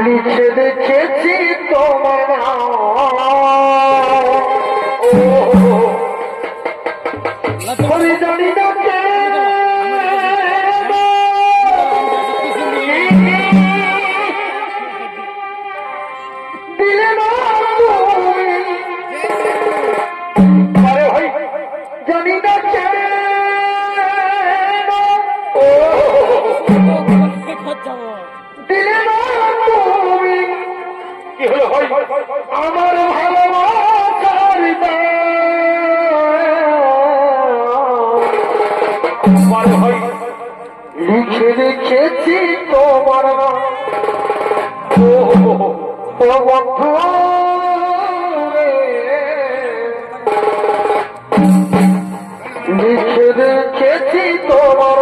লিখে রেখেছি তোমার আমি জানি না দিলে না জানি না দিলে না তুমি কি হলো আমার ভালোবাসার লিখে রেখেছি তোমার বন্ধু লিখে রেখেছি তোমার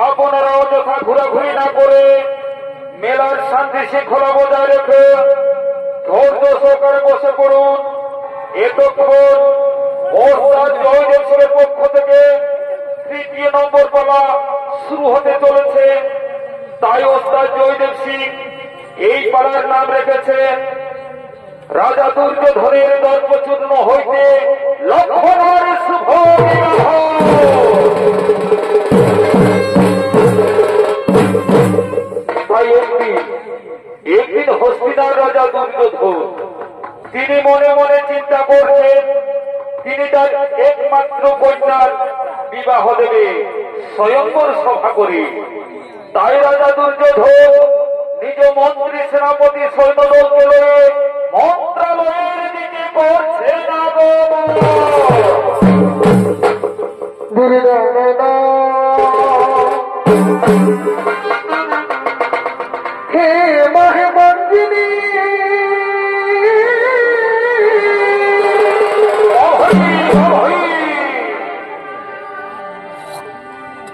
আপনারা অযথা ঘোরাঘুরি না করে মেলার শান্তি শৃঙ্খলা বজায় রেখে ধৈর্য সহকারে বসে পড়ুন। এতক্ষণ ওস্তাদ জয়দেব সিংহের পক্ষ থেকে ৩য় নম্বর পালা শুরু হতে চলেছে। তাই ওস্তাদ জয়দেব সিং এই পালার নাম রেখেছে রাজা দুর্যোধনের দর্পচূর্ণ হইতে লক্ষ্মণের শুভ বিবাহ। তাই একদিন হস্তিনার রাজা দুর্যোধন তিনি মনে মনে চিন্তা করছেন তিনি তার একমাত্র কন্যার বিবাহ দেবে স্বয়ংবর সভা করে। তাই রাজা দুর্যোধন নিজ মন্ত্রী সেনাপতি সৈন্যদলকে লয়ে মন্ত্রালয়ের দিকে করছেন আগমন। হে মাহে মঞ্জিনী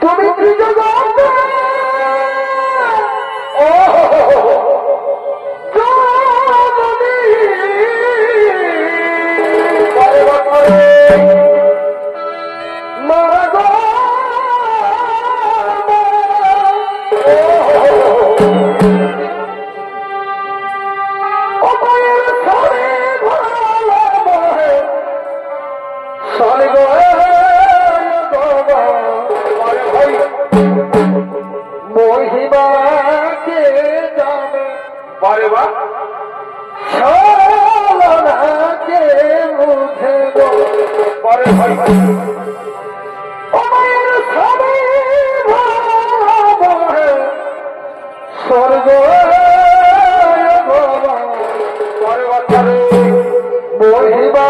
তুমি ত্রিজগতে বারে বা ছলনাকে মুছে গো বারে ভাই আমার স্বামী ভাবে স্বর্গ বারে বাচ্চারে মহিমা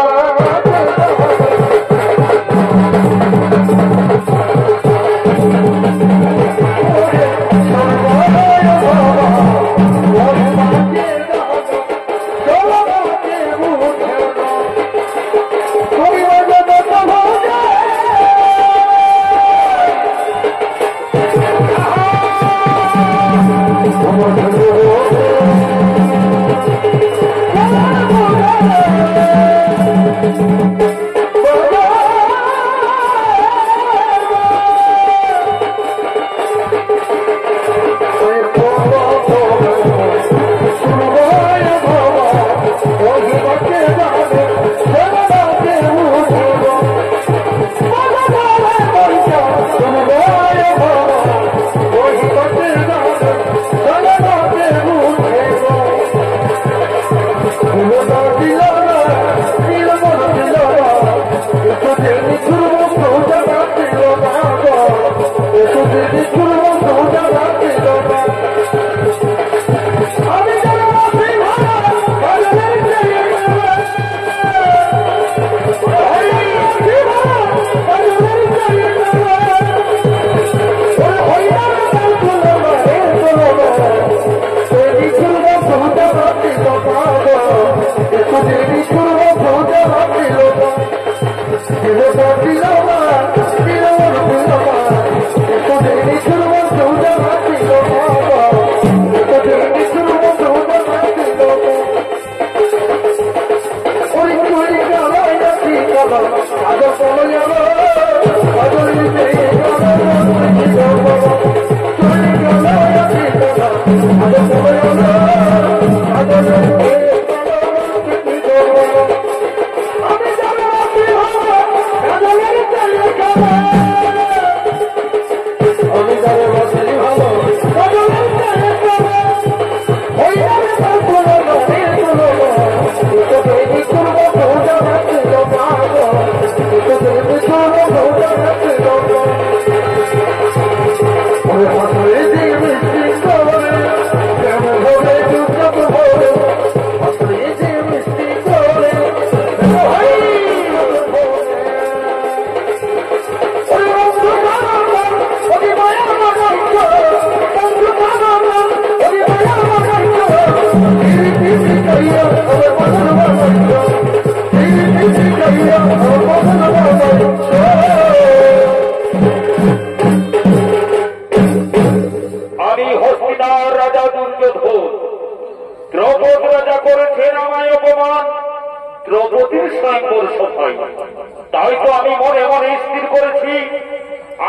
তাই তো আমি মনে মনে স্থির করেছি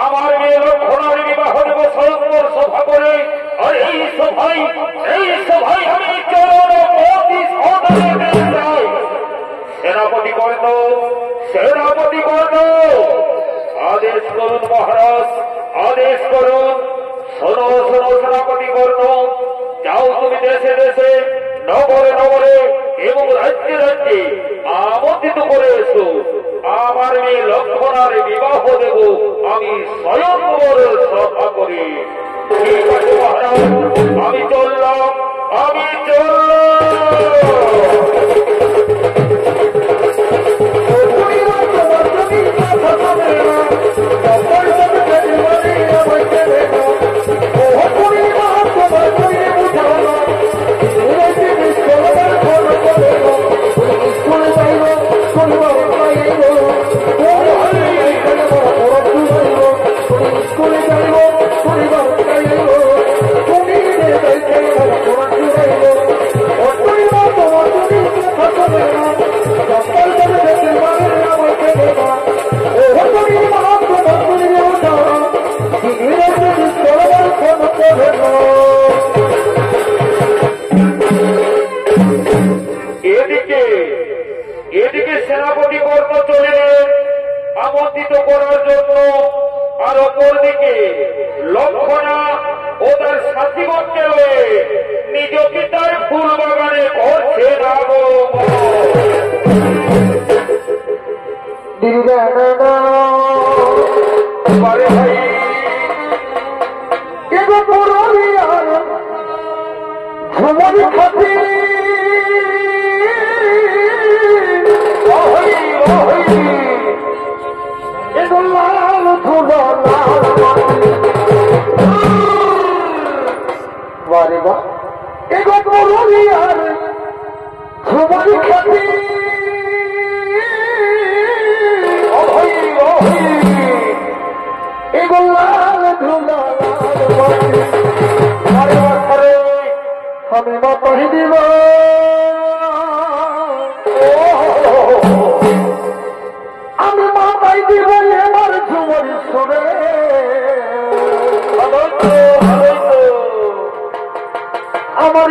আমার মেয়ে লক্ষণার বিবাহ দেব স্বয়ংবর সভা করে। আর এই সভায় আমি সেনাপতি কর্ণ আদেশ করুন মহারাজ, আদেশ করুন। শোনো শোনো সেনাপতি কর্ণ, যাও তুমি দেশে দেশে নগরে নগরে এবং রাজ্যে রাজ্যে আমন্ত্রিত করে এসো। আমার মেয়ে লক্ষণার বিবাহ দেব আমি স্বয়ংবর সভা করি। ঠিক আছে মহারাজ, আমি চললাম। এদিকে সেনাপতি কর্ম চলিলেন আমন্ত্রিত করার জন্য। আর অপরদিকে লক্ষণা ও তার সাথীগণকে রয়ে নিজ পিতার ফুল বাগানে করছে ভাই এগো পুরুলিয়ার ঝুমুর খাতি এগো লাল ধুলো লাল বারে বা এগো পুরুলিয়ার ঝুমুর খাতি এগো লাল ধুলো আমি মা পড়ি দিব আমি মা পাই দিব আমার ঝুমর শুনে আমার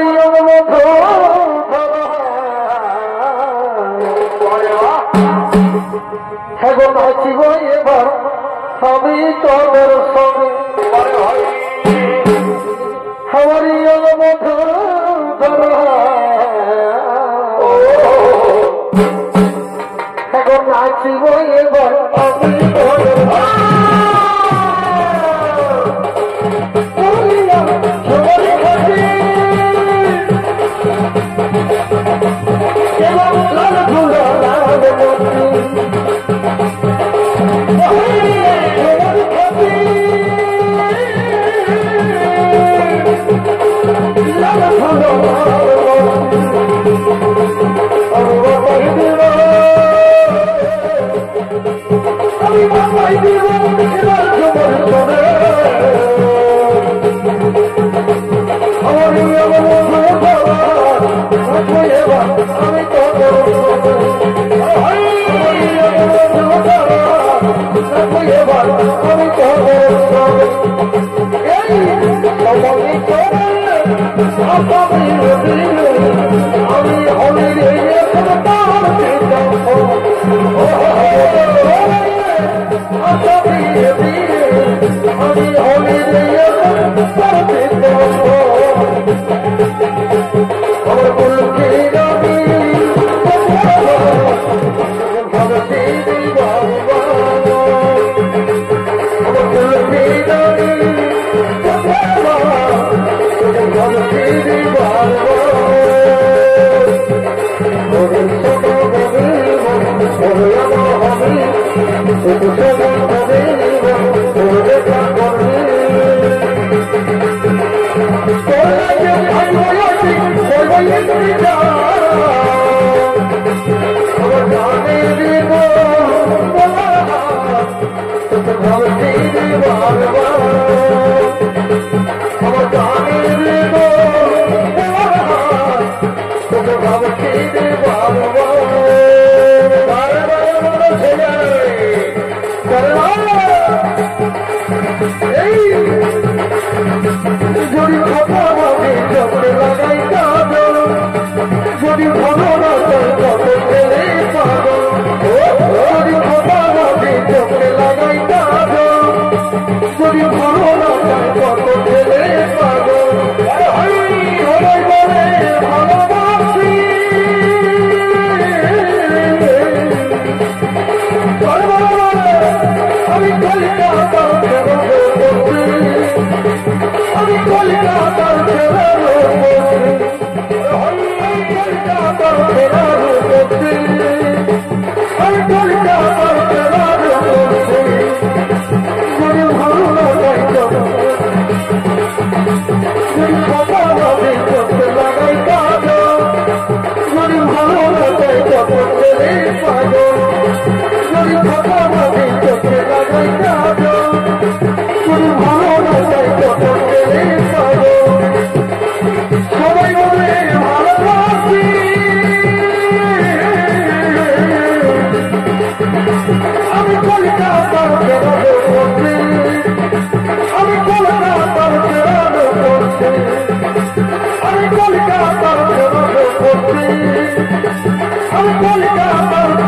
হেগো নাচিব এবার আমি তোর সঙ্গে আমার মধুর এখন নাচিব এবার আমি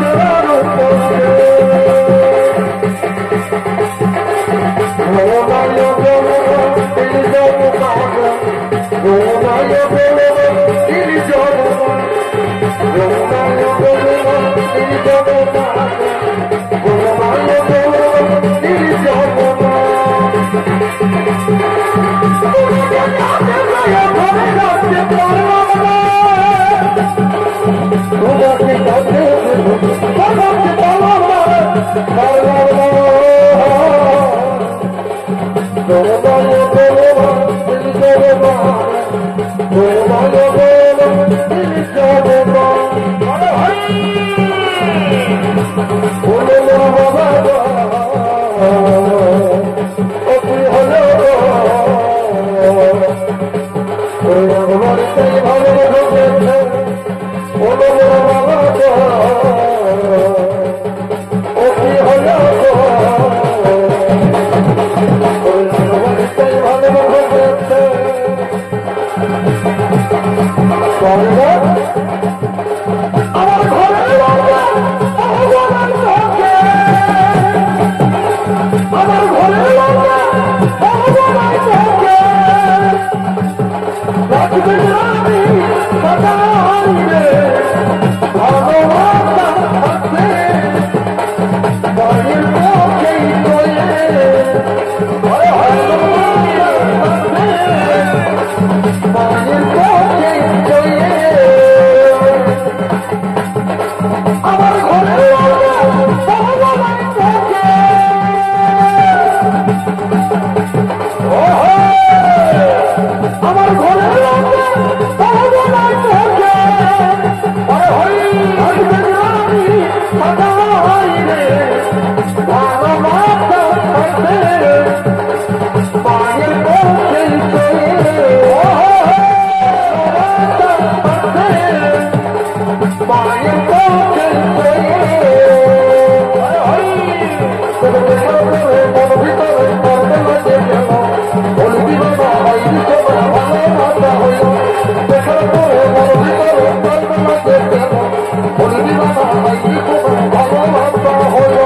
I'm আমার ঘরের লোকে ভগবান তোকে আমার ঘরের লোকে ভগবান তোকে রাখবে আমি সদাইরে ভগবান থাকবে বাড়ির পথেই চলে বাড়ির পথেই চলে আমার ঘরের লোকে ভগবান তোকে আমার ঘরের লোকে ভগবান তোকে আরে হরি হরি রানী সদাই রে ভগবান থাকবে বাড়ির পথেই চলে বাড়ির পথেই চলে আরে হরি মন ভিতরে পড়তে লাগে গেল বলবি বাবা হইলি সবার ভালোবাসা হইল দেখার পরে মন ভিতরে পড়তে লাগে গেল বলবি বাবা হইলি সবার ভালোবাসা হইল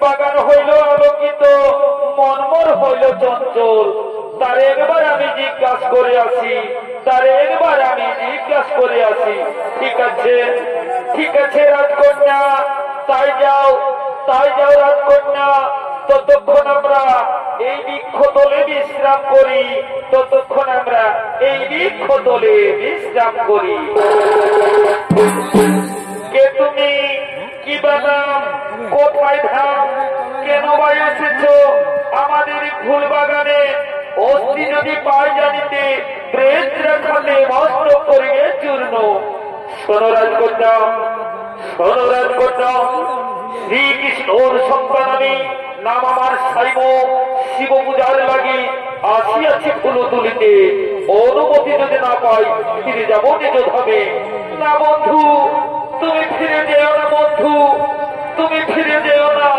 বাগান হইল আলোকিত, মনমর হইল চঞ্চল। তার একবার আমি জিজ্ঞাসা করে আসি, ঠিক আছে, ঠিক আছে রাজকন্যা, তাই যাও রাজকন্যা। ততক্ষণ আমরা এই বৃক্ষতলে বিশ্রাম করি, কে তুমি? কি বানাম? কোথায় ধাম? কেন বা এসেছ আমাদের ফুল বাগানে? অস্থি যদি পাই জানিতে প্রেত রাখাতে মস্তক করিবে চূর্ণ। শোনো রাজকন্যা, শ্রীকৃষ্ণর সন্তান আমি, নাম আমার সাইব। শিব পূজার লাগি আসিয়াছি ফুল তুলিতে। অনুমতি যদি না পাই ফিরে যাব নিজ ধামে। না বন্ধু, তুমি ফিরে যেও না বন্ধু, তুমি ফিরে যেও না।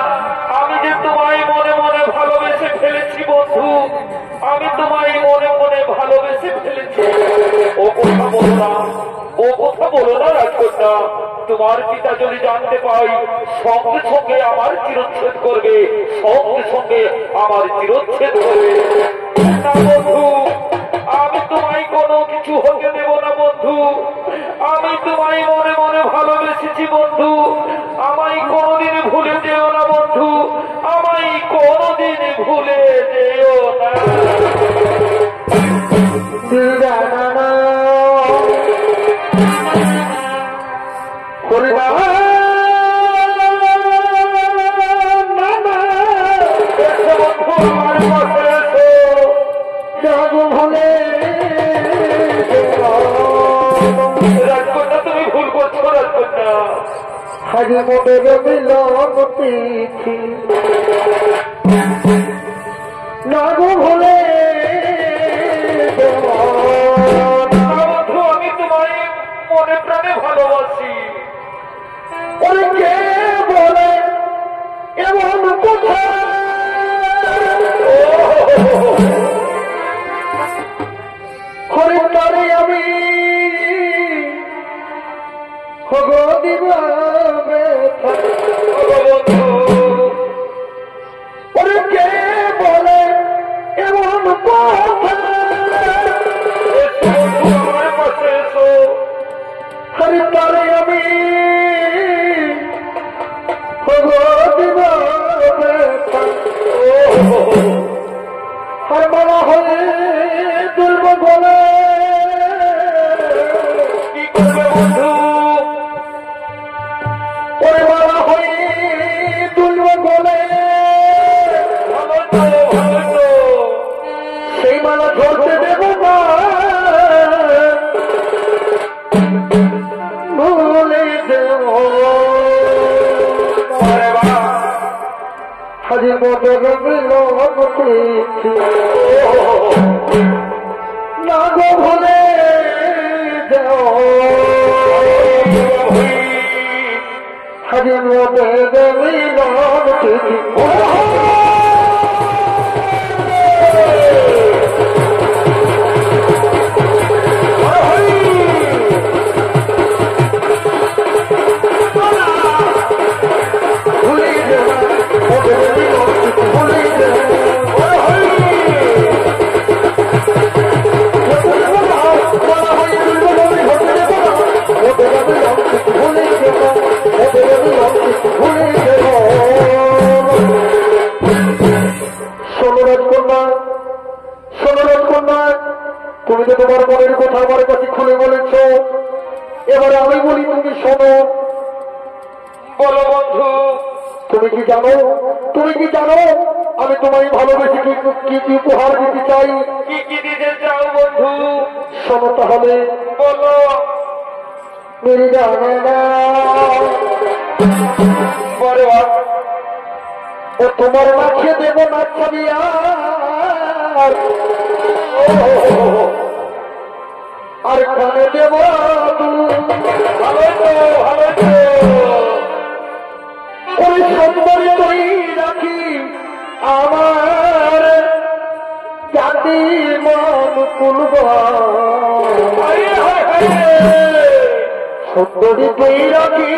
আমি যে তোমায় মনে মনে ভালোবেসে ফেলেছি বন্ধু, আমি তোমায় মনে মনে ভালোবেসে ফেলেছি। ও কথা বলো না, রাজকন্যা। তোমার পিতা যদি জানতে পাই সঙ্গে সঙ্গে আমার চিরচ্ছেদ করবে, না বন্ধু, আমি তোমায় কোনো কিছু হতে দেব না বন্ধু। আমি তোমায় মনে মনে ভালোবেসেছি বন্ধু, আমায় কোনোদিন ভুলে যেও না বন্ধু, আমায় কোনোদিন ভুলে যেও না। রাজকন্যা, তুমি ভুল করছো রাজকন্যা। হাজি মোদের মিলন তিথি না গো ভুলে বন্ধু, আমি তোমায় মনে প্রাণে ভালোবাসি। ওরে কে বলে এমন কথা? হরিদ্বারে আমি হগো দিবা ব্যথা। ওরে কে বলে এমন কথা? আমার পাশে এসো। হরিদ্বারে আমি হগো দিবা ব্যথা। হর মালা হয়ে তুলব বলে কি করবে বন্ধু? ওরে মালা হয়ে তুলব বলে ভালো তো, সেই মালা ধরতে দেব না, ভুলে দেব। হাজি মোদের মিলন তিথি না গো ভুলে দেও। হাজি মোদের মিলন তিথি তুমি তো তোমার মনের কথা আমার কাছে খুলে বলেছ, এবারে আমি বলি তুমি শোনো। বলো বন্ধু। তুমি কি জানো আমি তোমায় ভালোবেসে কি কি উপহার দিতে চাই। কি কি দিতে চাও বন্ধু? শোনো তাহলে। বলো। মেরে জানে না পরে ও তোমার মাখিয়ে দেব না ছবি আর কানে দেব ভালো তো ভালো তো। ওই সুন্দর করি রাখি আমার জাতি মন তুলব সুন্দরী কই রাখি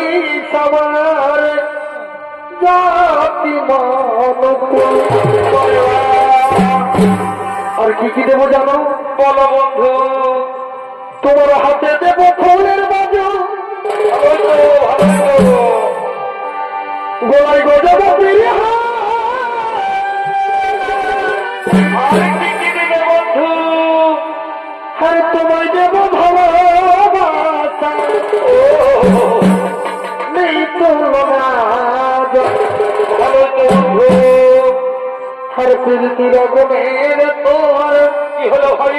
আমার জাতি মন তুলব। আর কি কি দেবো জানো? বলো বন্ধু। তোমার হাতে দেব ফুলের বাজু গোলায় গজাবো আর কি কি দিবে বন্ধু? আর তোমায় দেব ভালোবাসা নেই তুলনা ভালো তো বন্ধু। আর প্রীতি রকমের তোর কি হলো ভাই?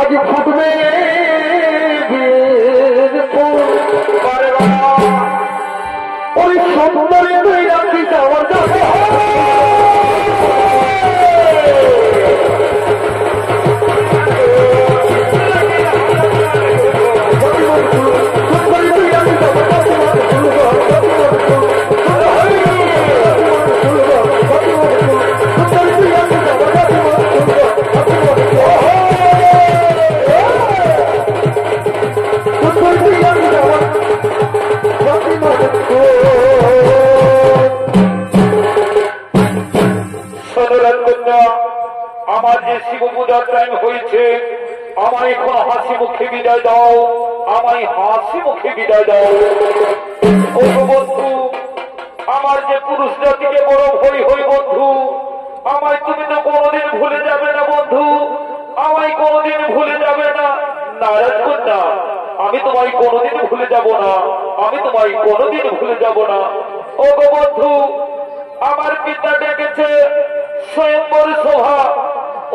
আজ ফুটবে বারে বাবা ওই সুন্দরী তুই রাখিস আমার কাছে আমার যে শিব পূজার টাইম হয়েছে, আমায় এখন হাসি মুখে বিদায় দাও, আমায় হাসি মুখে বিদায় দাও। ও বন্ধু, আমার যে পুরুষ জাতিকে বড় ভয় হই বন্ধু, আমায় তুমি তো কোনোদিন ভুলে যাবে না বন্ধু, আমায় কোনোদিন ভুলে যাবে না। নারাজ কন্যা, আমি তোমায় কোনোদিন ভুলে যাব না, আমি তোমায় কোনোদিন ভুলে যাব না। ও বন্ধু, আমার পিতা ডেকেছে স্বয়ম্বর সভা,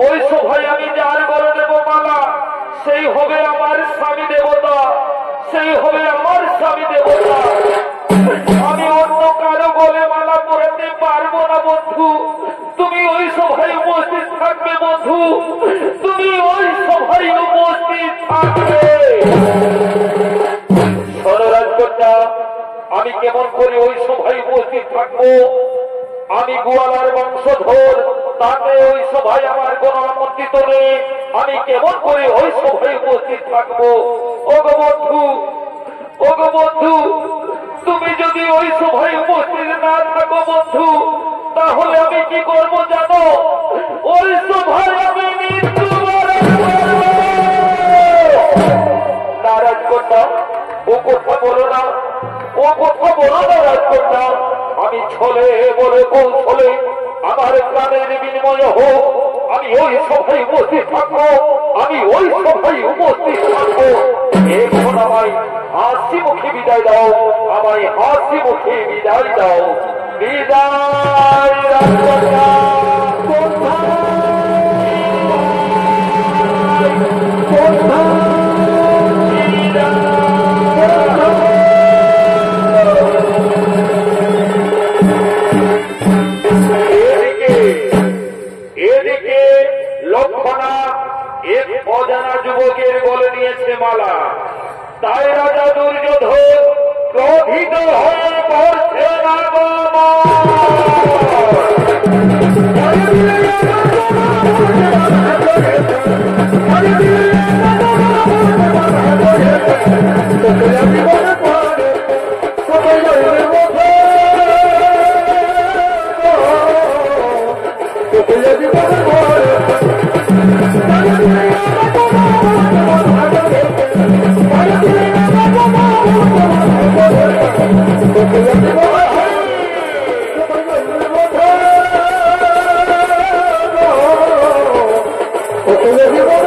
ওই সভায় আমি যার গলে দেব মালা, সেই হবে আমার স্বামী দেবতা, সেই হবে আমার স্বামী দেবতা। আমি অন্য কারো গলে মালা পরাতে পারবো না বন্ধু, তুমি ওই সভায় উপস্থিত থাকবে বন্ধু, তুমি ওই সভায় উপস্থিত থাকবে। সররাজ কন্যা, আমি কেমন করে ওই সভায় উপস্থিত থাকবো? আমি গোয়ালার বংশধর, তাতে ওই সভায় আমার কোন আমন্ত্রিত নেই, আমি কেমন করে ওই সভায় উপস্থিত থাকবো? ওগো বন্ধু, ওগো বন্ধু, তুমি যদি ওই সভায় উপস্থিত না থাকো বন্ধু, তাহলে আমি কি করবো জানো? ওই সভায় আমি মৃত্যুবরণ করব। না রাজকন্যা, ও কথা বলো না, ও কথা বলো না রাজকন্যা। আমি ছলে বলে কৌশলে আমার প্রাণের বিনিময় হোক, আমি ওই সভায় উপস্থিত থাকবো, আমি ওই সভায় উপস্থিত থাকবো। এখন আমায় হাসি মুখে বিদায় দাও, আমায় হাসি মুখে বিদায় দাও। বিদায় রাজকন্যা। এদিকে লক্ষণা এক অজানা যুবকের গলে নিয়েছে মালা, তাই রাজা দুর্যোধন ক্রোধিত হয়ে পড়ছে না Oh,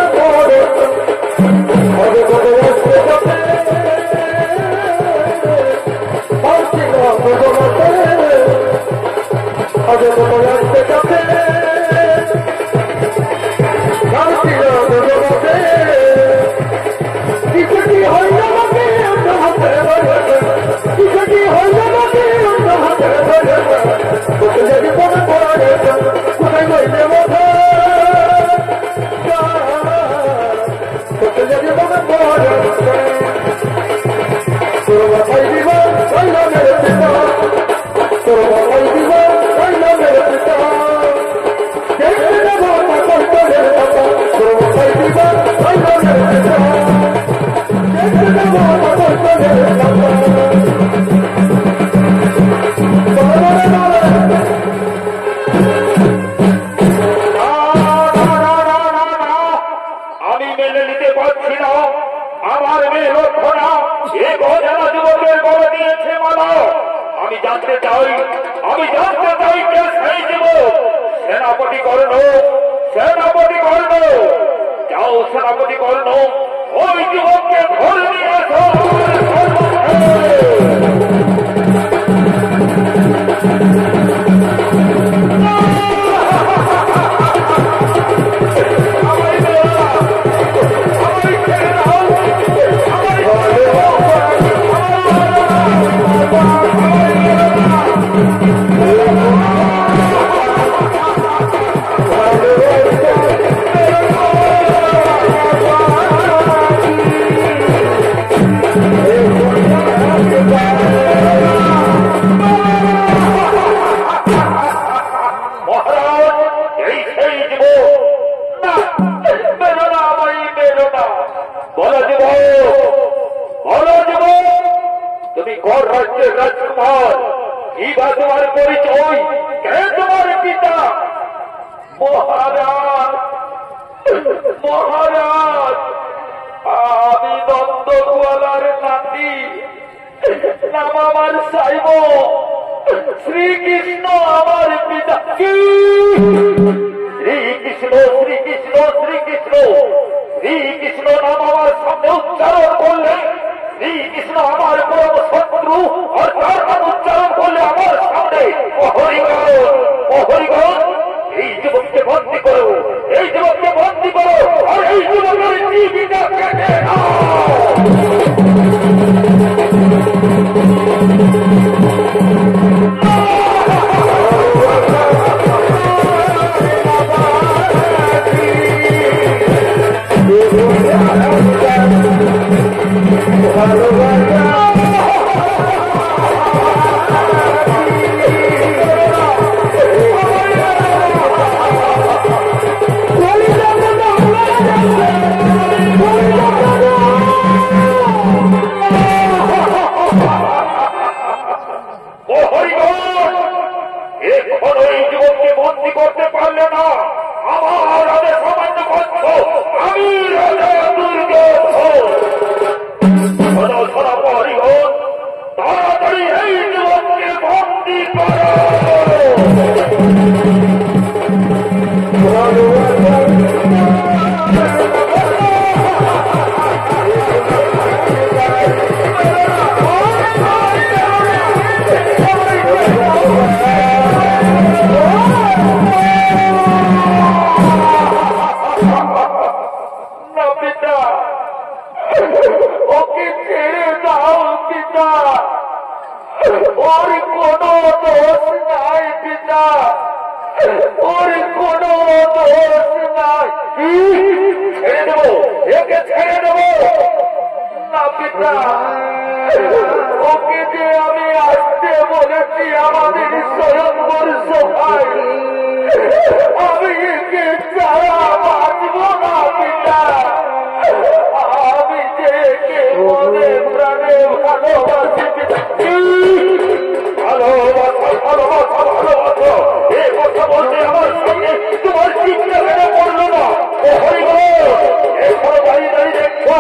নিতে পারছি না। আমার মেয়ে লক্ষণা এ গজানা যুবকের গলে দিয়েছে মালা। আমি জানতে চাই কে সেই যুবক। সেনাপতি কর্ণ, সেনাপতি কর্ণ, যাও সেনাপতি কর্ণ, ওই যুবককে ধরে নিয়ে আসো। রাজকুমার, কি বা তোমার পরিচয়? কে তোমার পিতা? মহারাজ, মহারাজ, আমি নন্দগোয়ালার নাতি, নাম আমার সাইব। শ্রীকৃষ্ণ আমার পিতা। কি? শ্রীকৃষ্ণ, শ্রীকৃষ্ণ, শ্রীকৃষ্ণ, শ্রীকৃষ্ণ নাম আমার সামনে উচ্চারণ করলে শ্রীকৃষ্ণ আমার পরম শত্রু, আর তার নাম উচ্চারণ করলে আমার সামনে অহরিগণ, অহরিগণ। এই যুবককে বন্দী করো, এই যুবককে বন্দী করো, আর এই যুবকের জীবিকা কেটে নাও। করতে পারলে না, আমার আদেশ অমান্য করছো। আমি রাজা দুর্যোধন। হরিহন, তাড়াতাড়ি এই যুবককে বন্দী করো। ওকে ছেড়ে দাও পিতা, ওর কোনো দোষ নাই পিতা, ওর কোনো দোষ নাই। ছেড়ে দেবো, একে ছেড়ে দেবো না পিতা। ওকে যে আমি আসতে বলেছি আমাদের স্বয়ংবর সভায়, আমি একে ছাড়া বাঁচব না পিতা। আমি যে একে মনে প্রাণে ভালোবাসি পিতা। ভালোবাসা, ভালোবাসা, ভালোবাসা, এই কথা বলতে আমার সঙ্গে তোমার চিন্তা কেন করলো না? ও হরিবল, এরপরে দাঁড়িয়ে দাঁড়িয়ে দেখছো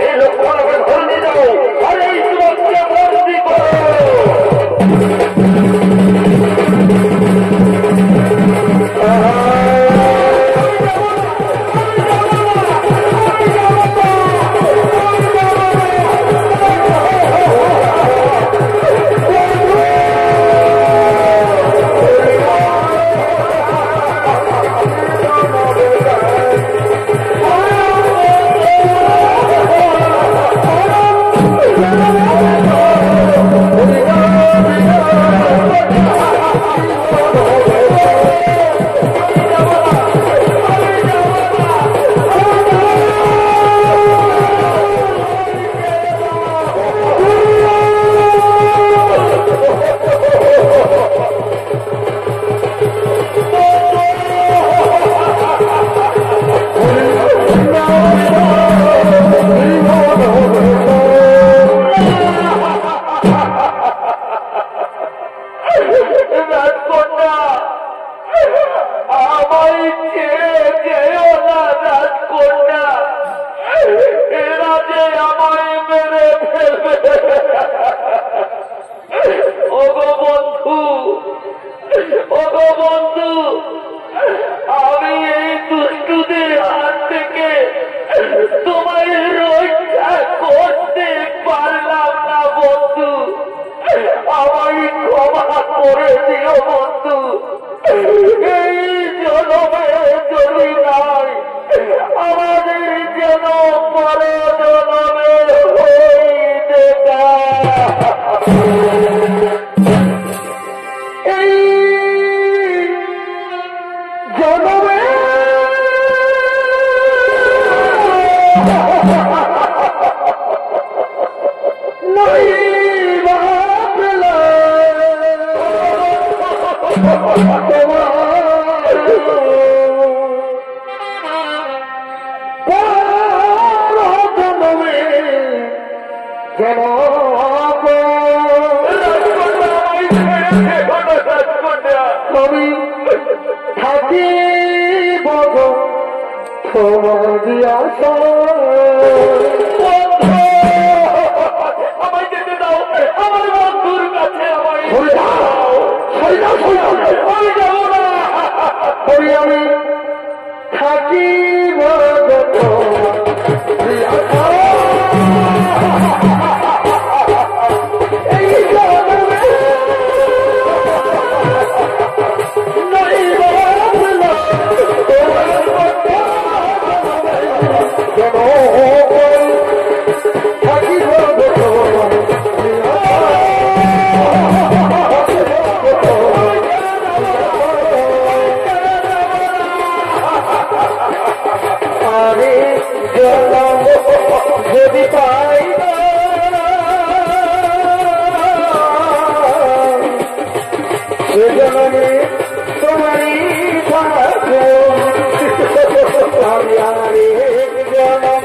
এই লোকটাকে ধরে নিয়ে যাও, আর এই যুবককে বন্দী করো। আমি থাকি বধ তোমার দিয়াশা আমায় যেতে দাও, আমার বন্ধুর কাছে আমায় সরে যাও, সরে যাও, সরে যাও, আমি যাবো না। ওই আমি থাকি বধ তোমার দিয়াশা এই জগতে নাই বাবলা তোমার কথা কেন থাকি বধ তোমার আরে জনম যদি পাই সে জনমে তোমারই থাকো আমি আরে জনম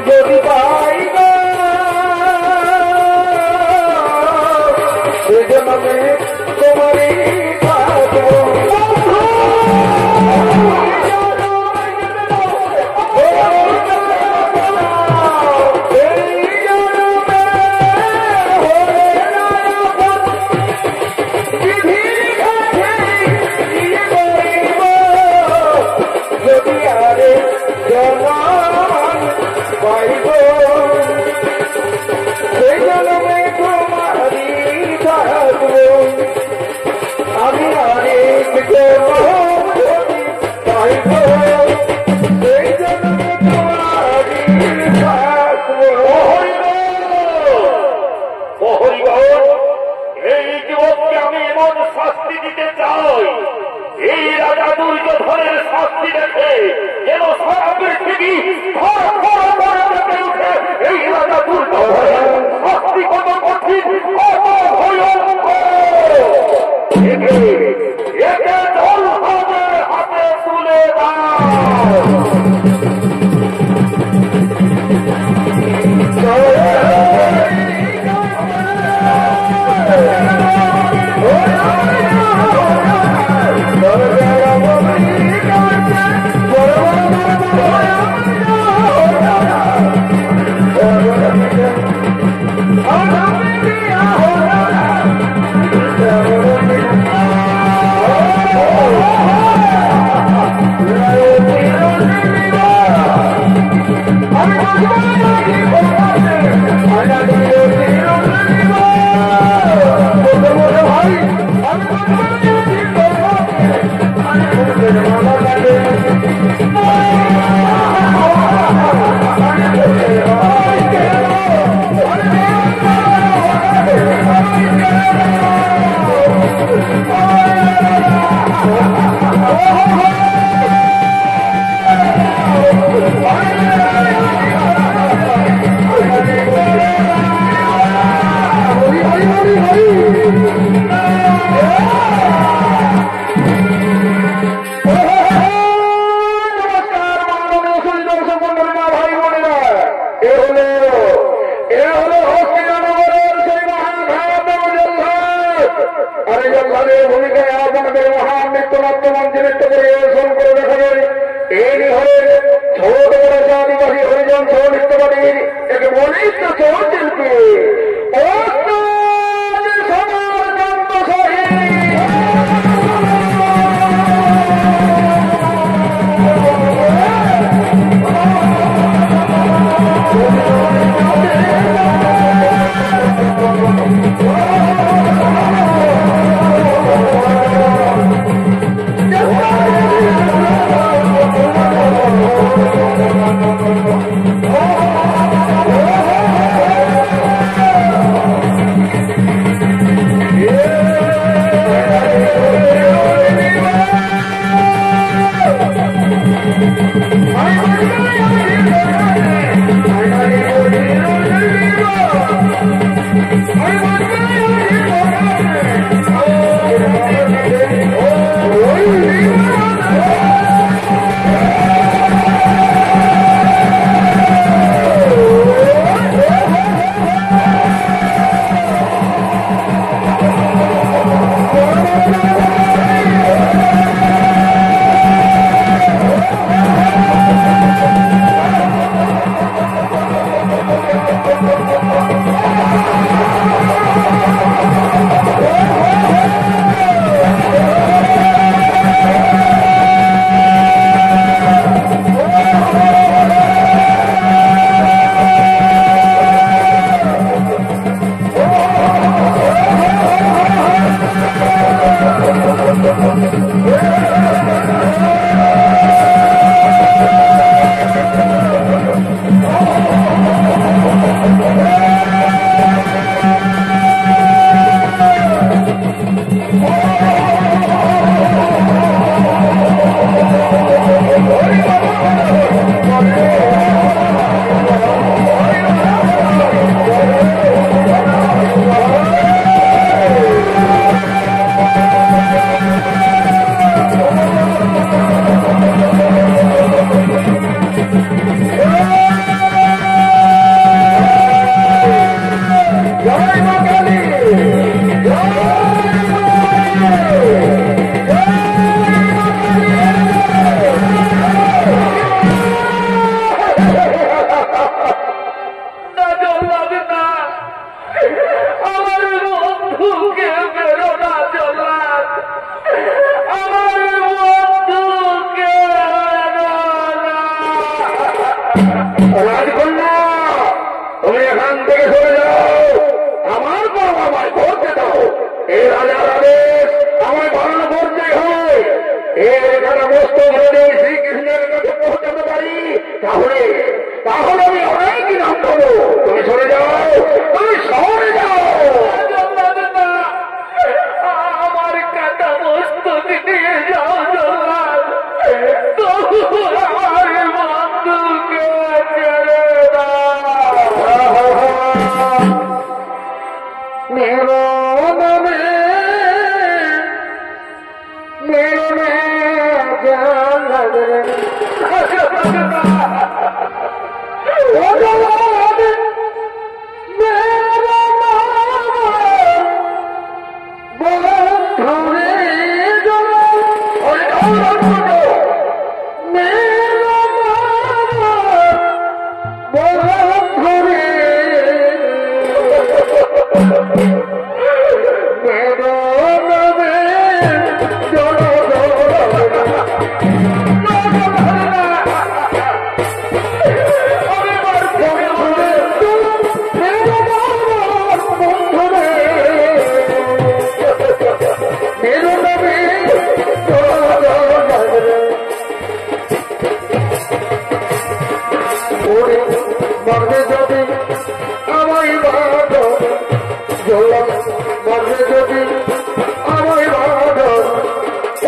যদি পাই সে জনমে তোমারই থাকো আমি আরেক পাইব সেই জন্য তোমারই থাকবো। এই যুবককে আমি এমন শাস্তি দিতে চাই, এই রাজা দুর্যোধনের শাস্তি দেখে যেন সারা পৃথিবী থর থর করে কেঁপে ওঠে। এই রাজা দুর্যোধনের শাস্তি কত কঠিন, কত ভয়ঙ্কর, একে একে দলভাবের হাতে তুলে দাও। ভূমিকায় আপনাদের মহান নিত্যনাট্য মঞ্চে নৃত্য পরিবেশন করে দেখাবেন। এই হলেন ছোট বড় আদিবাসী হরিজন সহ নৃত্যবাদীর এক বলিষ্ঠ সহশিল্পী Oh তুমি শহরে যাও। আমার কাটা বস্তু দিয়ে যাও জল্লাদ, তবু আমার বন্ধুকে ছেড়ে দাও। मेरो नामे मेरे में जान लग मेरा बहुत धोरे मेरा बहुत धोरे मरने যদি আমায় বাঁধো জল্লাদ, মরনে যদি আমায় বাঁধো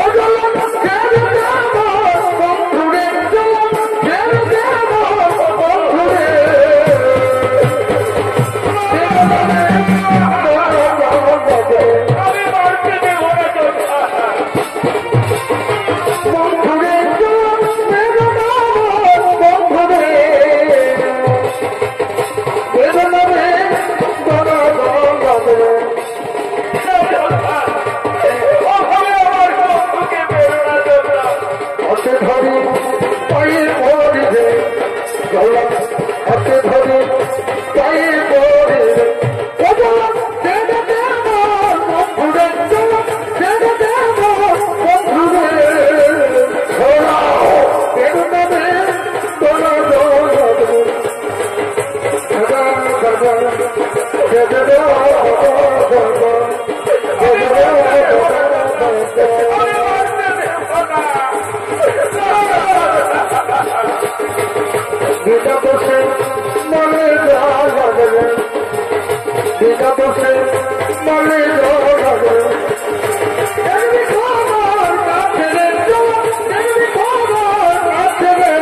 ও জল্লাদ ছেড়ে দেব বন্ধুরে, জল্লাদ ছেড়ে দেব বন্ধুরে। আমি মারতে দেব না বন্ধুরে জল্লাদ ছেড়ে দেব বন্ধুরে। হাতে ধরে পায়ে পড়ে জল্লাদ, হাতে ধরে পায়ে পড়ে ও জল্লাদ ছেড়ে দেব বন্ধুরে, জল্লাদ ছেড়ে দেব বন্ধুরে। ধরাও তেরো নামে তোরা জল্লাদ গীতা বসে মনে যাবে, গীতা বসে মনে যাবে দেখবি খবর কাছে রে, দেখবি খবর কাছে রে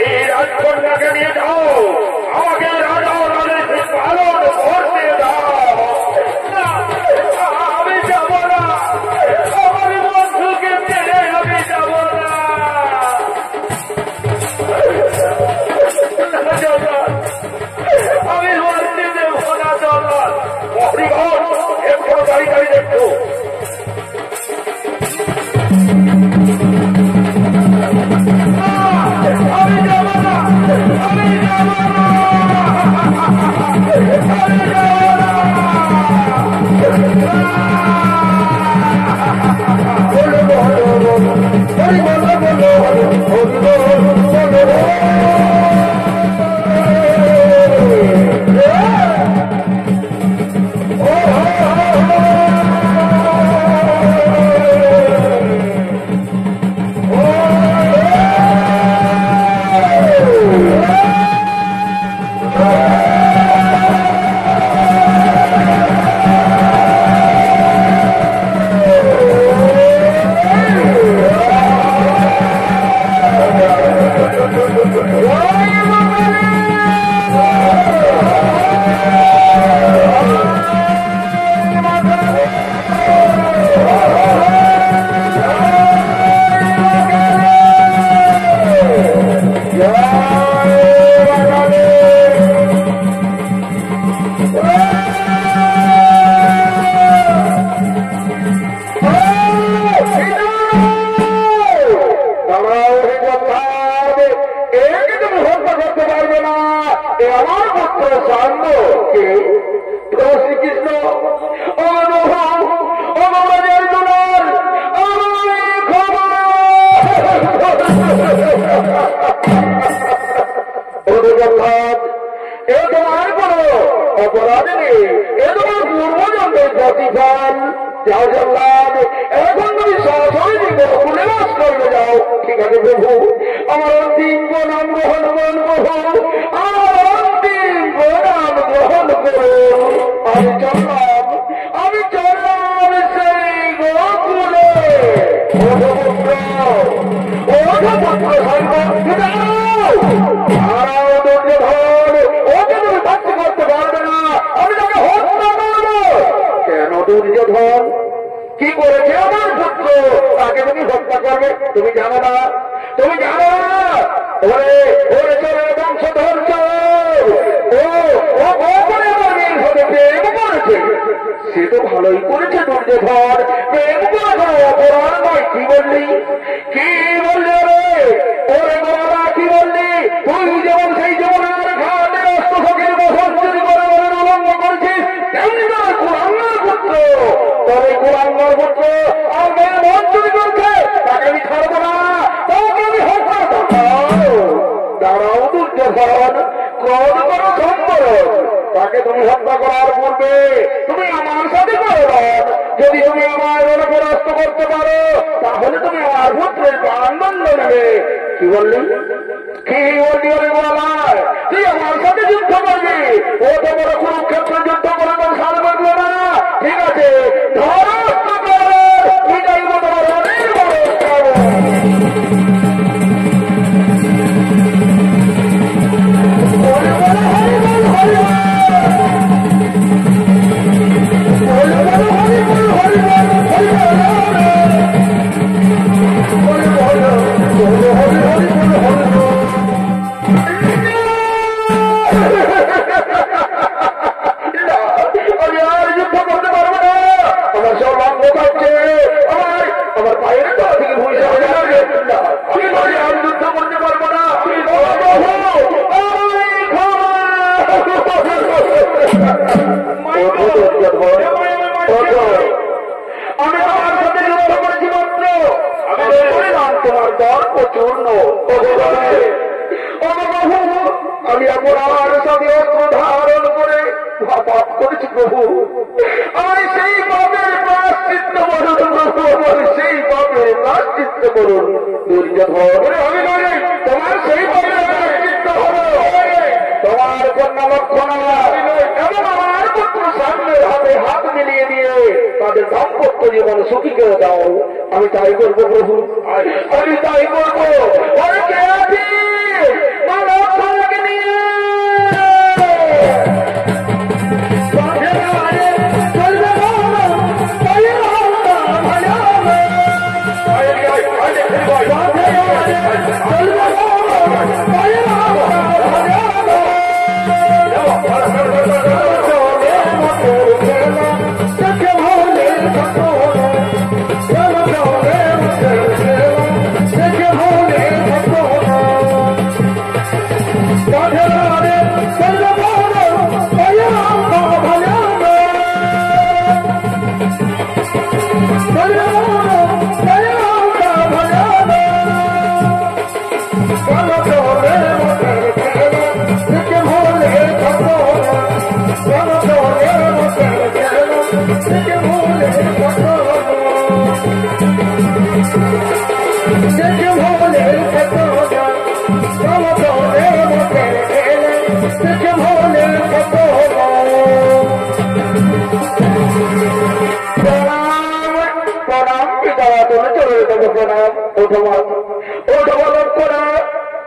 এই রাজকন্যাকে নিয়ে যাও, আমাকে রাজা রাজের পালন করতে দাও। আমি যাব না, আমার বন্ধুকে ছেড়ে আমি যাব না। আমি মারতে দেব না জল্লাদ। হরিগণ একটু গাড়ি গাড়ি দেখতো। আমি যাব না, আমি যাব না, আমি যাব না। অপরাধী এ তোমার পূর্বজন্মের প্রতিফল। যাও জল্লাদ, এখন তুমি সরাসরি গোকুলে বাস করবে যাও। ঠিক আছে প্রভু, আমার অন্তিম প্রণাম গ্রহণ করুন প্রভু, আমার অন্তিম প্রণাম গ্রহণ করুন। আমি চললাম সেই গোকুলে। পুত্র ওকে তুমি শাস্তি করতে পারবে না, আমি তাকে হত্যা করবো। কেন দুর্যোধন কি করেছে আমার পুত্র, তাকে তুমি হত্যা করবে? তুমি জানো না, তুমি জানো না ওরে ওরে চলে বংশধর সে তো ভালোই করেছে দুর্যোধন, প্রেম করা অপরাধ নয়। কি বললি, কি বললি রে ওরে বাবা, কি বললি? তুই যেমন সেই জীবনের ঘাটে অষ্টসখীর বসত চুরি করে উলঙ্গ করেছিস, তেমনি তার কুলাঙ্গার পুত্র, তবে কুলাঙ্গার পুত্র আর মেয়ের মন চুরি করছে, তাকে আমি ছাড়বো না, তাকে আমি হত্যা করবো। দাঁড়াও দুর্যোধন, ক্রোধ করো সম্পর্ক, তাকে তুমি হত্যা করার পূর্বে তুমি আমার সাথে করো। যদি তুমি আমার পরাস্ত করতে পারো তাহলে তুমি আমার পুত্রের প্রাণদণ্ড নেবে। কি বললি, কি বললি ওরে বলার? তুই আমার সাথে যুদ্ধ করবি? ও তো বড় কুরুক্ষেত্রে যুদ্ধ করে তোর সাল করলো না। ঠিক আছে, ধরো এটাই মতো অনেক বড়। আমি আমার সাথে যুদ্ধ করেছি মাত্র, তোমার দর প্রচূর্ণ। আমি আপনার সাথে অস্ত্র ধারণ করে পাপ করেছি প্রভু, আমি সেই পাপের প্রায়শ্চিত্ত করুন প্রভু, আমার সেই পাপের প্রায়শ্চিত্ত করুন। দুর্যোধন আমি নয়, তোমার সেই পাপের প্রায়শ্চিত্ত হল তোমার কন্যা লক্ষণা এবং আমার পুত্র সামনের হাতে হাত মিলিয়ে দিয়ে তাদের দাম্পত্য জীবন সুখী করে দাও। আমি তাই করবো প্রভু, আমি তাই করবো। কে আছি মা লক্ষণাকে নিয়ে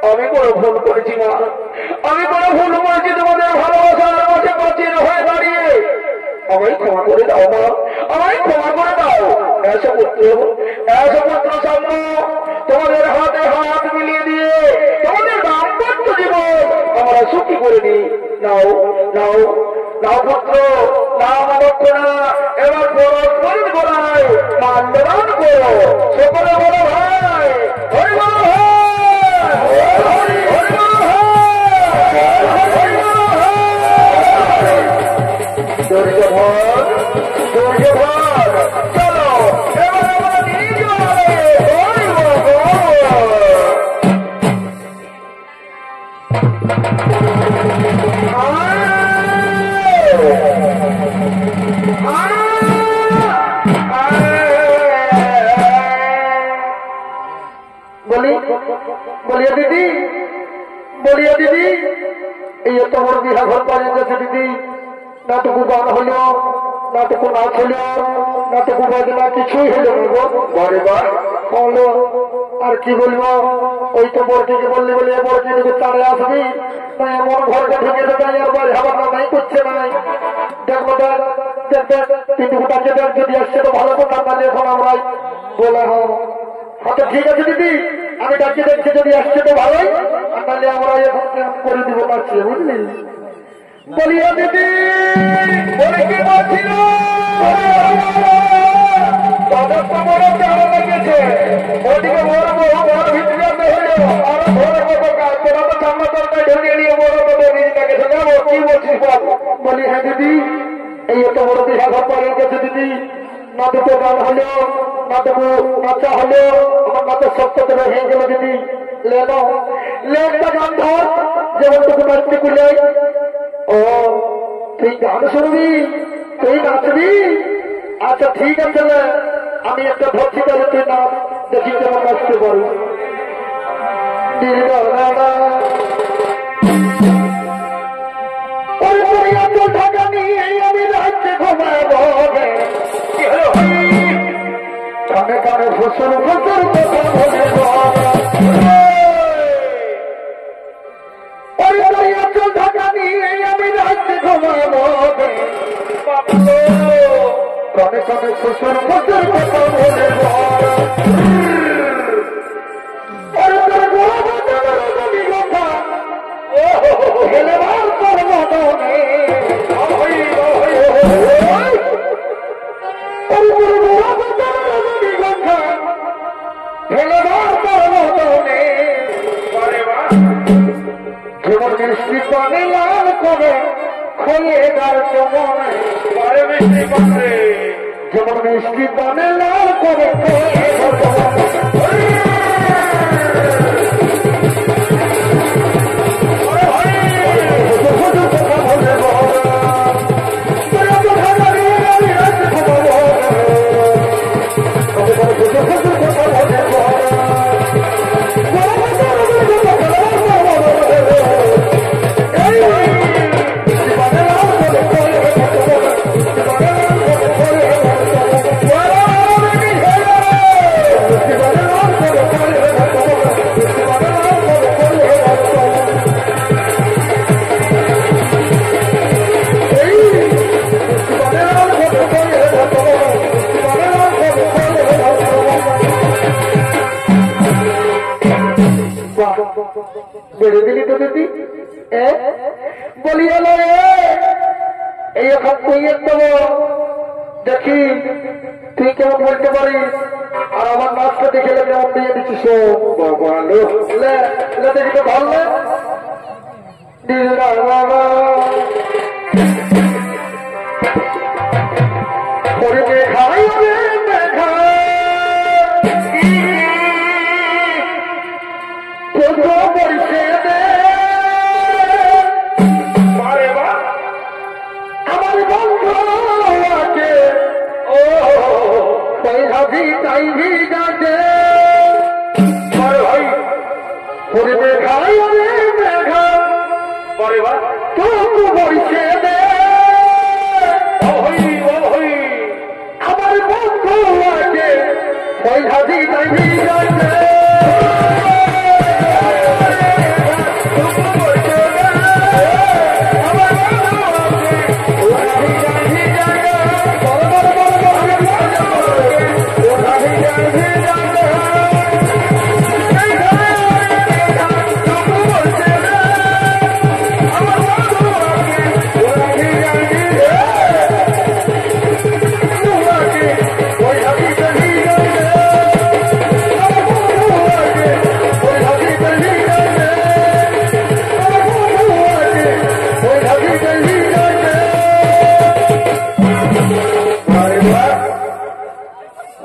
আমি বড় ভুল করেছি মা, আমি বড় ভুল করেছি তোমাদের ভালোবাসার মাঝে প্রাচীর হয়ে দাঁড়িয়ে। আমায় ক্ষমা করে দাও মা, আমায় ক্ষমা করে দাও। এসো পুত্র সাম্য, তোমাদের হাতে হাত মিলিয়ে দিয়ে তোমাদের দাম্পত্য জীবন আমরা সুখী করে দিই। নাও নাও নাও পুত্র, নাও লক্ষণা, এবার পরস্পরের গলায় মাল্যদান করো। সকলে বলো ভাই, হরি বল ভাই, দুর্যোধন দুর্যোধন চলো এবার আমরা নিজ বলিয়া দিদি বলিয়া দিদি এই এত বড় বিহা ঘর পালিয়ে গেছে দিদি, নাটকু গান হইল, নাটকু নাচ হইল, নাটকু বাজনা কিছুই হইল ঘরে বার হলো। আর কি বলবো, ওই তো বরটিকে বললি বলে বরটি দিকে তাড়ে আসবি, তাই এমন ঘরটা ঢুকে দেবে আর বাড়ি হবার নাই করছে নাই। দেখবো দেখবে তিনটুকুটাকে দেখ, যদি আসছে তো ভালো কথা, তাহলে এখন আমরাই বলে হয়তো ঠিক আছে দিদি, আমি ডাকিয়ে দেখছি, যদি আসছে তো ভালোই, আর তাহলে আমরা এখন করে দিব পারছি, বুঝলি? বলিয়া দিদি বলে কি বলছিল বড় কেমন লেগেছে, ওদিকে বড় বড় বড় ভিতরে হইল আরো বড় বড় কাজ, তোরা তো সামনে তরকারি ঢুকিয়ে নিয়ে বড় বড় নিজেটাকে শোনাবো, কি বলছিস বল? বলি হ্যাঁ দিদি, এই এত বড় বিহা ঘর পালিয়ে গেছে দিদি, না দুটো গান হলো, না দুটো নাচা হলো, আমার নাচের সপ্তাহ হয়ে গেল দিদি। লেনো লে একটা গান ধর, যেমন টুকু নাচতে কুলে। ও তুই গান শুনবি, তুই নাচবি? আচ্ছা ঠিক আছে, আমি একটা ধরছি, তাহলে তুই নাচ, দেখি কেমন নাচতে পারি। ঢাকা নিয়ে আমি রাজ্যে ঘুমাবো, কানে কানে ফসল ফসল কথা বলে ঢাকা নিয়ে আমি রাজ্যে ঘুমাবো, কানে কানে ফসল ফসল কথা বলে যেমন মিষ্টি পানে লাল করে খোয়ে গার চমনে, যেমন মিষ্টি পানে লাল করে বেড়ে দিলি তো দিদি। বলি হলো এই এখন তুই একদম দেখি তুই কেমন বলতে পারিস, আর আমার নাচটা দেখে কেমন দিয়ে দিচ্ছিস। দেখি তো ভালো মেঘাই মেঘা বলছে আমার বন্ধু আছে, ও হাবি তাই ভি যাচ্ছে ভাই পরে মেঘাই মেঘা তবু বলছে আমার বন্ধু আছে, ওই হাবি তাই ভি যাচ্ছে।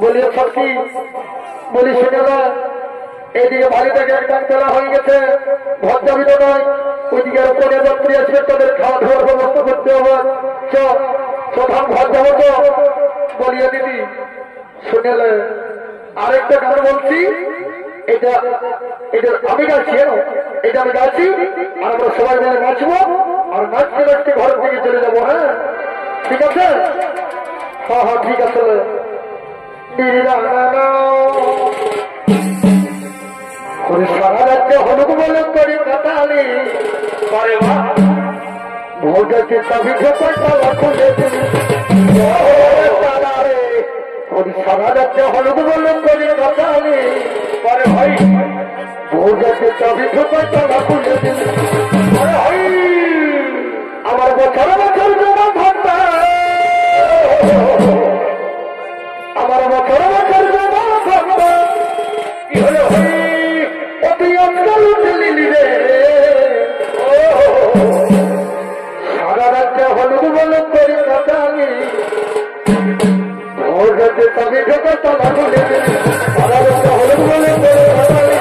বলিয়ে সত্যি বলি শুনে না, এইদিকে ভালিটাকে একদম তোলা হয়ে গেছে, ঘর যাবি তো নয়, ওইদিকে উপরে যাত্রী আসবে, তাদের খাওয়া দাওয়ার ব্যবস্থা করতে হবে। চধাম ঘর যাবো তো বলিয়ে দিদি শুনেলে। আরেকটা গান বলছি, এটা এটা আমি গাচ্ছি, এটা আমি গাচ্ছি, আর আমরা সবাই মিলে নাচবো, আর নাচতে নাচতে ঘরের দিকে চলে যাবো। হ্যাঁ ঠিক আছে? হ্যাঁ হ্যাঁ ঠিক আছে। সারা রাজ্যে হলুদ বলে করি কাটালি ভোটাকে তবে খুলে সারা রাজ্যে হলুদ বলে করি কাটালি পরে ভাই ভোটাকে তবে খুলে আমার বছর বছর জমা ভাবনা আমার বছর বছর জমা ভাবনা কি হলো ভাই অতি অঞ্চল উঠলি রে সারা রাজ্যে হলুদ বলে করি কাটালি ভোটাকে তবে তলা খুলে সারা রাজ্যে হলুদ বলে করি কাটালি